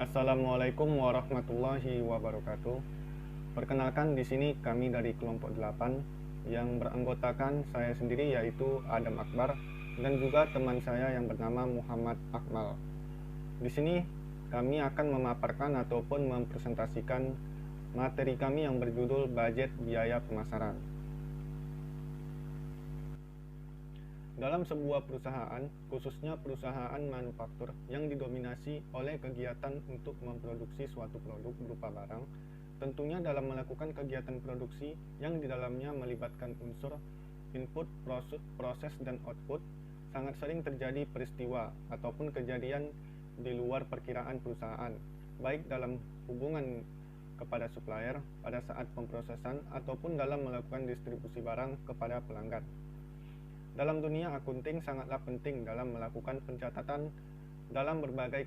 Assalamualaikum warahmatullahi wabarakatuh. Perkenalkan, di sini kami dari kelompok 8 yang beranggotakan saya sendiri yaitu Adam Akbar dan juga teman saya yang bernama Muhammad Akmal. Di sini kami akan memaparkan ataupun mempresentasikan materi kami yang berjudul budget biaya pemasaran. Dalam sebuah perusahaan, khususnya perusahaan manufaktur yang didominasi oleh kegiatan untuk memproduksi suatu produk berupa barang, tentunya dalam melakukan kegiatan produksi yang di dalamnya melibatkan unsur input, proses, dan output, sangat sering terjadi peristiwa ataupun kejadian di luar perkiraan perusahaan, baik dalam hubungan kepada supplier pada saat pemprosesan ataupun dalam melakukan distribusi barang kepada pelanggan. Dalam dunia akunting sangatlah penting dalam melakukan pencatatan dalam berbagai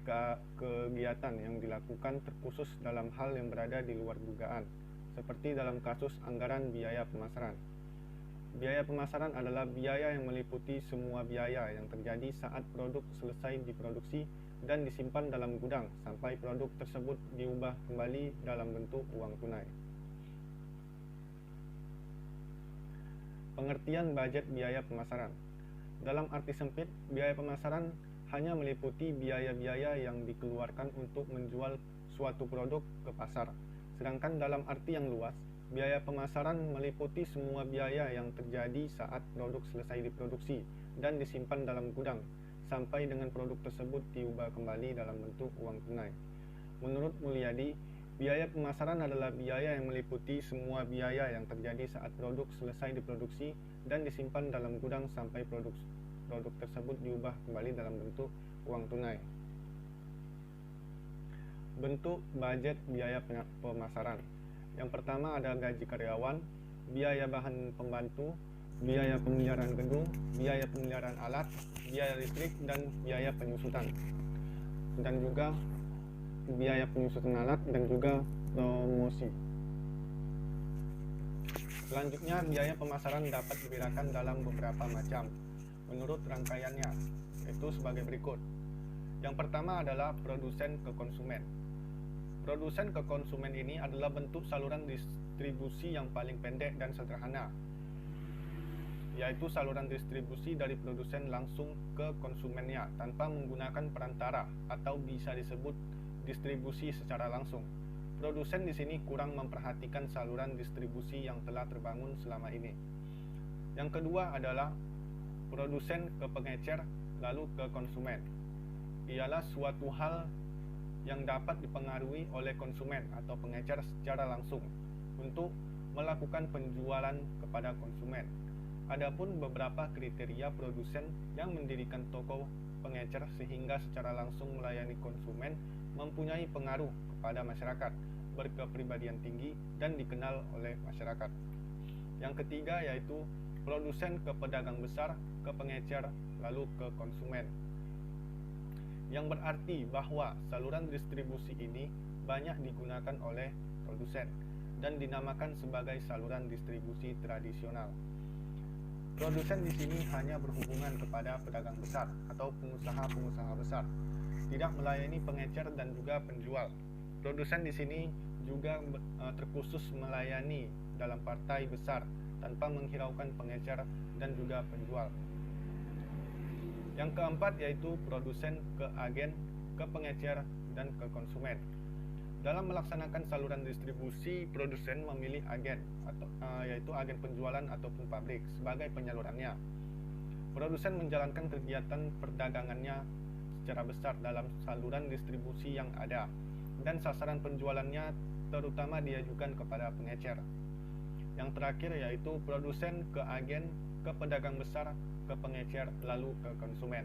kegiatan yang dilakukan, terkhusus dalam hal yang berada di luar dugaan, seperti dalam kasus anggaran biaya pemasaran. Biaya pemasaran adalah biaya yang meliputi semua biaya yang terjadi saat produk selesai diproduksi dan disimpan dalam gudang sampai produk tersebut diubah kembali dalam bentuk uang tunai. Pengertian budget biaya pemasaran. Dalam arti sempit, biaya pemasaran hanya meliputi biaya-biaya yang dikeluarkan untuk menjual suatu produk ke pasar. Sedangkan dalam arti yang luas, biaya pemasaran meliputi semua biaya yang terjadi saat produk selesai diproduksi dan disimpan dalam gudang sampai dengan produk tersebut diubah kembali dalam bentuk uang tunai. Menurut Mulyadi, biaya pemasaran adalah biaya yang meliputi semua biaya yang terjadi saat produk selesai diproduksi dan disimpan dalam gudang sampai produk tersebut diubah kembali dalam bentuk uang tunai. Bentuk budget biaya pemasaran. Yang pertama ada gaji karyawan, biaya bahan pembantu, biaya pemeliharaan gedung, biaya pemeliharaan alat, biaya listrik, dan biaya penyusutan. Dan juga biaya penyusutan alat dan juga promosi. Selanjutnya, biaya pemasaran dapat dibedakan dalam beberapa macam menurut rangkaiannya, yaitu sebagai berikut. Yang pertama adalah produsen ke konsumen. Produsen ke konsumen ini adalah bentuk saluran distribusi yang paling pendek dan sederhana, yaitu saluran distribusi dari produsen langsung ke konsumennya tanpa menggunakan perantara atau bisa disebut distribusi secara langsung. Produsen di sini kurang memperhatikan saluran distribusi yang telah terbangun selama ini. Yang kedua adalah produsen ke pengecer lalu ke konsumen. Ialah suatu hal yang dapat dipengaruhi oleh konsumen atau pengecer secara langsung untuk melakukan penjualan kepada konsumen. Adapun beberapa kriteria produsen yang mendirikan toko pengecer sehingga secara langsung melayani konsumen mempunyai pengaruh kepada masyarakat, berkepribadian tinggi dan dikenal oleh masyarakat. Yang ketiga yaitu produsen ke pedagang besar, ke pengecer, lalu ke konsumen. Yang berarti bahwa saluran distribusi ini banyak digunakan oleh produsen dan dinamakan sebagai saluran distribusi tradisional. Produsen di sini hanya berhubungan kepada pedagang besar atau pengusaha-pengusaha besar, tidak melayani pengecer dan juga penjual. Produsen di sini juga terkhusus melayani dalam partai besar tanpa menghiraukan pengecer dan juga penjual. Yang keempat yaitu produsen ke agen, ke pengecer, dan ke konsumen. Dalam melaksanakan saluran distribusi, produsen memilih agen yaitu agen penjualan ataupun pabrik sebagai penyalurannya. Produsen menjalankan kegiatan perdagangannya secara besar dalam saluran distribusi yang ada, dan sasaran penjualannya terutama diajukan kepada pengecer. Yang terakhir yaitu produsen ke agen, ke pedagang besar, ke pengecer, lalu ke konsumen.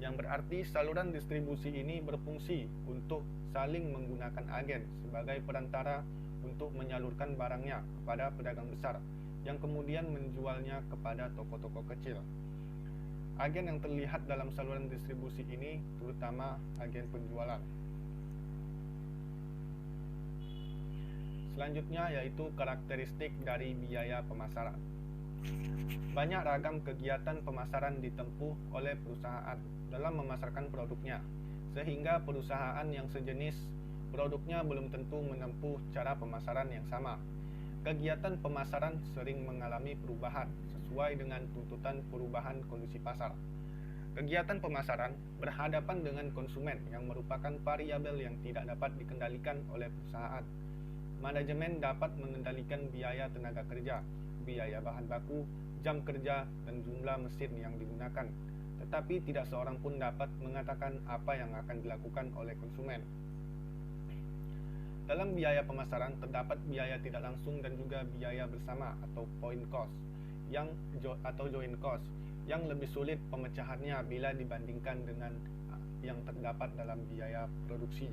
Yang berarti saluran distribusi ini berfungsi untuk saling menggunakan agen sebagai perantara untuk menyalurkan barangnya kepada pedagang besar yang kemudian menjualnya kepada toko-toko kecil. Agen yang terlihat dalam saluran distribusi ini terutama agen penjualan. Selanjutnya yaitu karakteristik dari biaya pemasaran. Banyak ragam kegiatan pemasaran ditempuh oleh perusahaan dalam memasarkan produknya, sehingga perusahaan yang sejenis produknya belum tentu menempuh cara pemasaran yang sama. Kegiatan pemasaran sering mengalami perubahan sesuai dengan tuntutan perubahan kondisi pasar. Kegiatan pemasaran berhadapan dengan konsumen yang merupakan variabel yang tidak dapat dikendalikan oleh perusahaan. Manajemen dapat mengendalikan biaya tenaga kerja, biaya bahan baku, jam kerja, dan jumlah mesin yang digunakan. Tetapi tidak seorang pun dapat mengatakan apa yang akan dilakukan oleh konsumen. Dalam biaya pemasaran terdapat biaya tidak langsung dan juga biaya bersama atau point cost atau joint cost yang lebih sulit pemecahannya bila dibandingkan dengan yang terdapat dalam biaya produksi.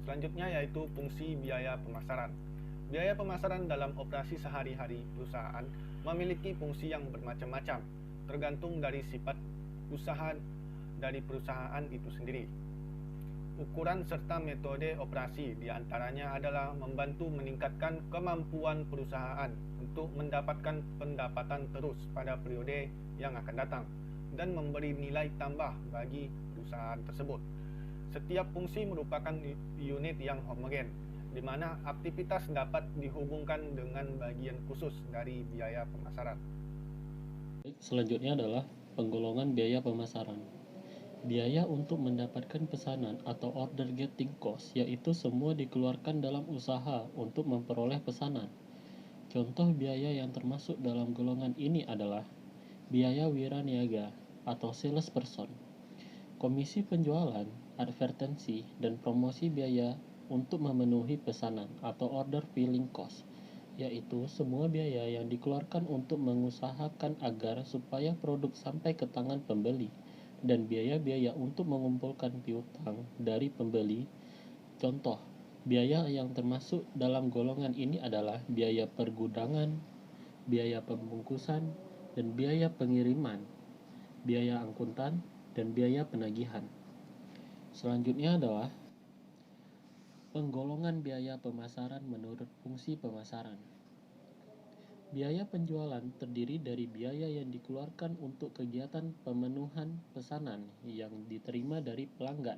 Selanjutnya yaitu fungsi biaya pemasaran. Biaya pemasaran dalam operasi sehari-hari perusahaan memiliki fungsi yang bermacam-macam, tergantung dari sifat usaha dari perusahaan itu sendiri. Ukuran serta metode operasi diantaranya adalah membantu meningkatkan kemampuan perusahaan untuk mendapatkan pendapatan terus pada periode yang akan datang dan memberi nilai tambah bagi perusahaan tersebut. Setiap fungsi merupakan unit yang homogen, di mana aktivitas dapat dihubungkan dengan bagian khusus dari biaya pemasaran. Selanjutnya adalah penggolongan biaya pemasaran. Biaya untuk mendapatkan pesanan atau order getting cost, yaitu semua dikeluarkan dalam usaha untuk memperoleh pesanan. Contoh biaya yang termasuk dalam golongan ini adalah biaya wiraniaga atau sales person, komisi penjualan, advertensi, dan promosi biaya untuk memenuhi pesanan atau order filling cost, yaitu semua biaya yang dikeluarkan untuk mengusahakan agar supaya produk sampai ke tangan pembeli, dan biaya-biaya untuk mengumpulkan piutang dari pembeli. Contoh, biaya yang termasuk dalam golongan ini adalah biaya pergudangan, biaya pembungkusan, dan biaya pengiriman, biaya angkutan, dan biaya penagihan. Selanjutnya adalah penggolongan biaya pemasaran menurut fungsi pemasaran. Biaya penjualan terdiri dari biaya yang dikeluarkan untuk kegiatan pemenuhan pesanan yang diterima dari pelanggan.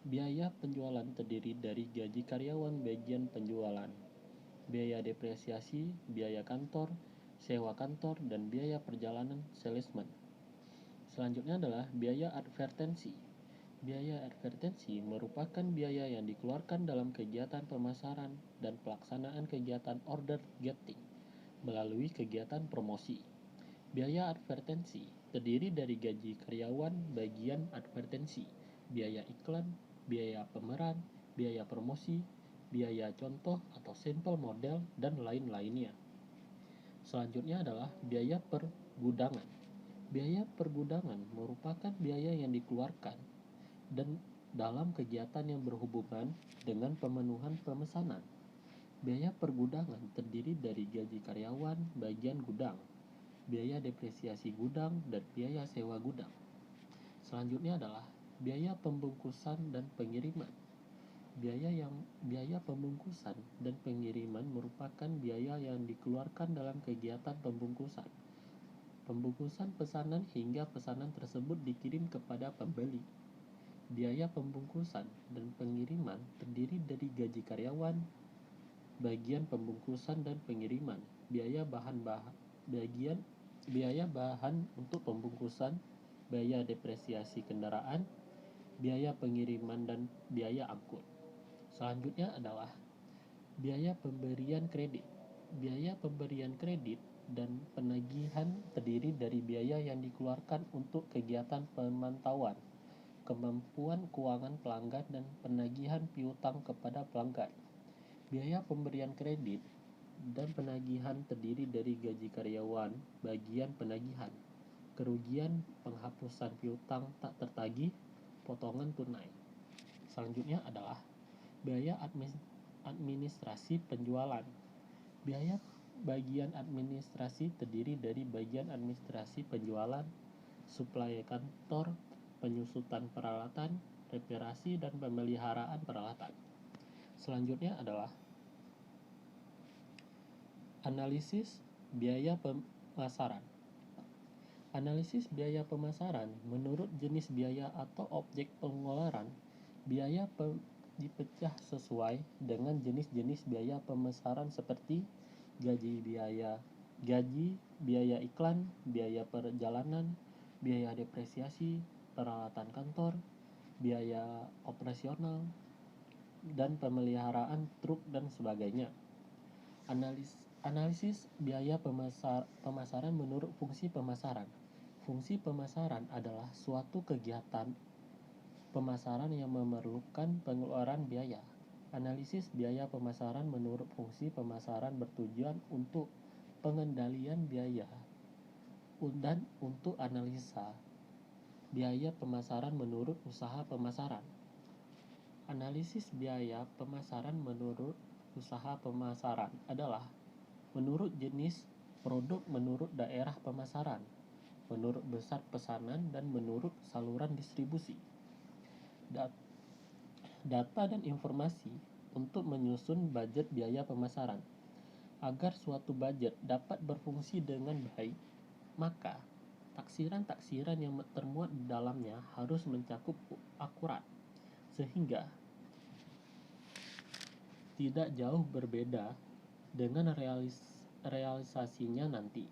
Biaya penjualan terdiri dari gaji karyawan bagian penjualan, biaya depresiasi, biaya kantor, sewa kantor, dan biaya perjalanan salesman. Selanjutnya adalah biaya advertensi. Biaya advertensi merupakan biaya yang dikeluarkan dalam kegiatan pemasaran dan pelaksanaan kegiatan order getting melalui kegiatan promosi. Biaya advertensi terdiri dari gaji karyawan bagian advertensi, biaya iklan, biaya pemeran, biaya promosi, biaya contoh atau sampel model, dan lain-lainnya. Selanjutnya adalah biaya pergudangan. Biaya pergudangan merupakan biaya yang dikeluarkan dan dalam kegiatan yang berhubungan dengan pemenuhan pemesanan. Biaya pergudangan terdiri dari gaji karyawan bagian gudang, biaya depresiasi gudang, dan biaya sewa gudang. Selanjutnya adalah biaya pembungkusan dan pengiriman. Biaya pembungkusan dan pengiriman merupakan biaya yang dikeluarkan dalam kegiatan pembungkusan. Pembungkusan pesanan hingga pesanan tersebut dikirim kepada pembeli. Biaya pembungkusan dan pengiriman terdiri dari gaji karyawan bagian pembungkusan dan pengiriman, biaya bahan untuk pembungkusan, biaya depresiasi kendaraan, biaya pengiriman, dan biaya angkut. Selanjutnya adalah biaya pemberian kredit. Biaya pemberian kredit dan penagihan terdiri dari biaya yang dikeluarkan untuk kegiatan pemantauan kemampuan keuangan pelanggan dan penagihan piutang kepada pelanggan. Biaya pemberian kredit dan penagihan terdiri dari gaji karyawan bagian penagihan, kerugian penghapusan piutang tak tertagih, potongan tunai. Selanjutnya adalah biaya administrasi penjualan. Biaya bagian administrasi terdiri dari bagian administrasi penjualan, suplai kantor, penyusutan peralatan, reparasi, dan pemeliharaan peralatan. Selanjutnya adalah analisis biaya pemasaran. Analisis biaya pemasaran menurut jenis biaya atau objek pengeluaran. Biaya dipecah sesuai dengan jenis-jenis biaya pemasaran seperti gaji, biaya iklan, biaya perjalanan, biaya depresiasi, peralatan kantor, biaya operasional, dan pemeliharaan truk dan sebagainya. Analisis biaya pemasaran menurut fungsi pemasaran. Fungsi pemasaran adalah suatu kegiatan pemasaran yang memerlukan pengeluaran biaya. Analisis biaya pemasaran menurut fungsi pemasaran bertujuan untuk pengendalian biaya dan untuk analisa biaya pemasaran menurut usaha pemasaran. Analisis biaya pemasaran menurut usaha pemasaran adalah menurut jenis produk, menurut daerah pemasaran, menurut besar pesanan, dan menurut saluran distribusi. Data dan informasi untuk menyusun budget biaya pemasaran. Agar suatu budget dapat berfungsi dengan baik, maka taksiran-taksiran yang termuat di dalamnya harus mencakup akurat, sehingga tidak jauh berbeda dengan realisasinya nanti.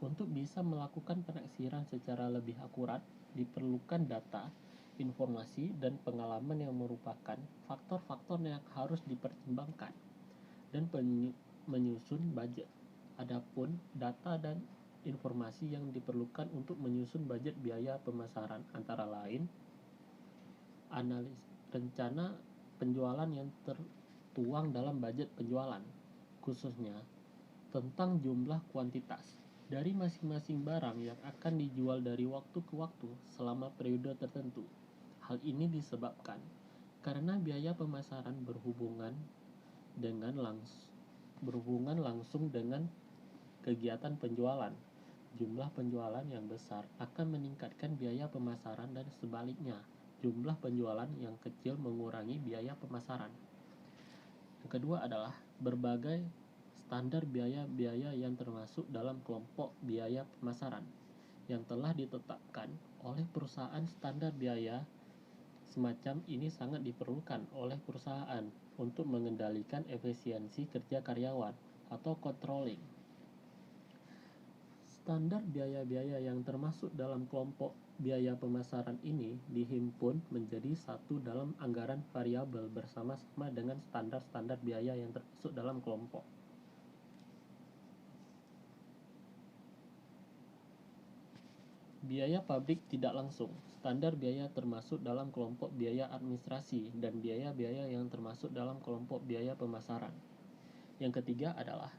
Untuk bisa melakukan penaksiran secara lebih akurat, diperlukan data, informasi, dan pengalaman yang merupakan faktor-faktor yang harus dipertimbangkan dan menyusun budget. Adapun data dan informasi yang diperlukan untuk menyusun budget biaya pemasaran antara lain analis rencana penjualan yang tertuang dalam budget penjualan, khususnya tentang jumlah kuantitas dari masing-masing barang yang akan dijual dari waktu ke waktu selama periode tertentu. Hal ini disebabkan karena biaya pemasaran berhubungan langsung dengan kegiatan penjualan. Jumlah penjualan yang besar akan meningkatkan biaya pemasaran dan sebaliknya, jumlah penjualan yang kecil mengurangi biaya pemasaran. Yang kedua adalah berbagai standar biaya-biaya yang termasuk dalam kelompok biaya pemasaran yang telah ditetapkan oleh perusahaan. Standar biaya semacam ini sangat diperlukan oleh perusahaan untuk mengendalikan efisiensi kerja karyawan atau controlling. Standar biaya-biaya yang termasuk dalam kelompok biaya pemasaran ini dihimpun menjadi satu dalam anggaran variabel bersama-sama dengan standar-standar biaya yang termasuk dalam kelompok. Biaya pabrik tidak langsung. Standar biaya termasuk dalam kelompok biaya administrasi dan biaya-biaya yang termasuk dalam kelompok biaya pemasaran. Yang ketiga adalah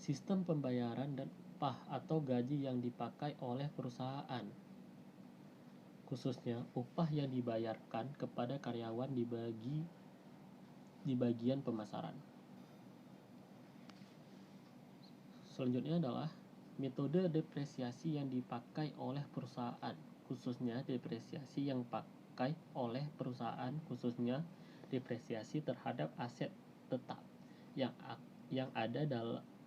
sistem pembayaran dan upah atau gaji yang dipakai oleh perusahaan, khususnya upah yang dibayarkan kepada karyawan di bagian pemasaran. Selanjutnya adalah metode depresiasi yang dipakai oleh perusahaan, khususnya depresiasi yang dipakai oleh perusahaan, khususnya depresiasi terhadap aset tetap yang ada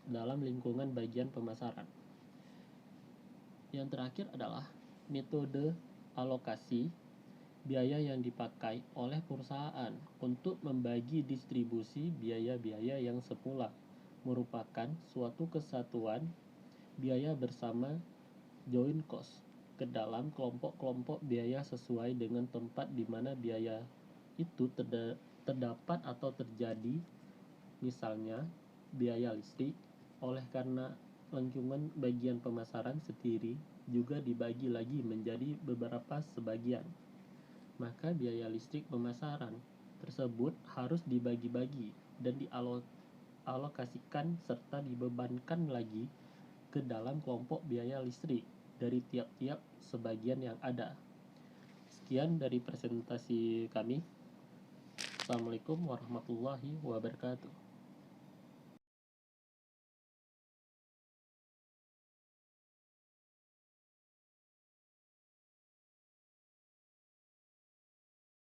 dalam lingkungan bagian pemasaran. Yang terakhir adalah metode alokasi biaya yang dipakai oleh perusahaan untuk membagi distribusi biaya-biaya yang semula merupakan suatu kesatuan biaya bersama joint cost ke dalam kelompok-kelompok biaya sesuai dengan tempat di mana biaya itu terdapat atau terjadi. Misalnya biaya listrik, oleh karena lingkungan bagian pemasaran sendiri juga dibagi lagi menjadi beberapa sebagian, maka biaya listrik pemasaran tersebut harus dibagi-bagi dan dialokasikan serta dibebankan lagi ke dalam kelompok biaya listrik dari tiap-tiap sebagian yang ada. Sekian dari presentasi kami. Assalamualaikum warahmatullahi wabarakatuh.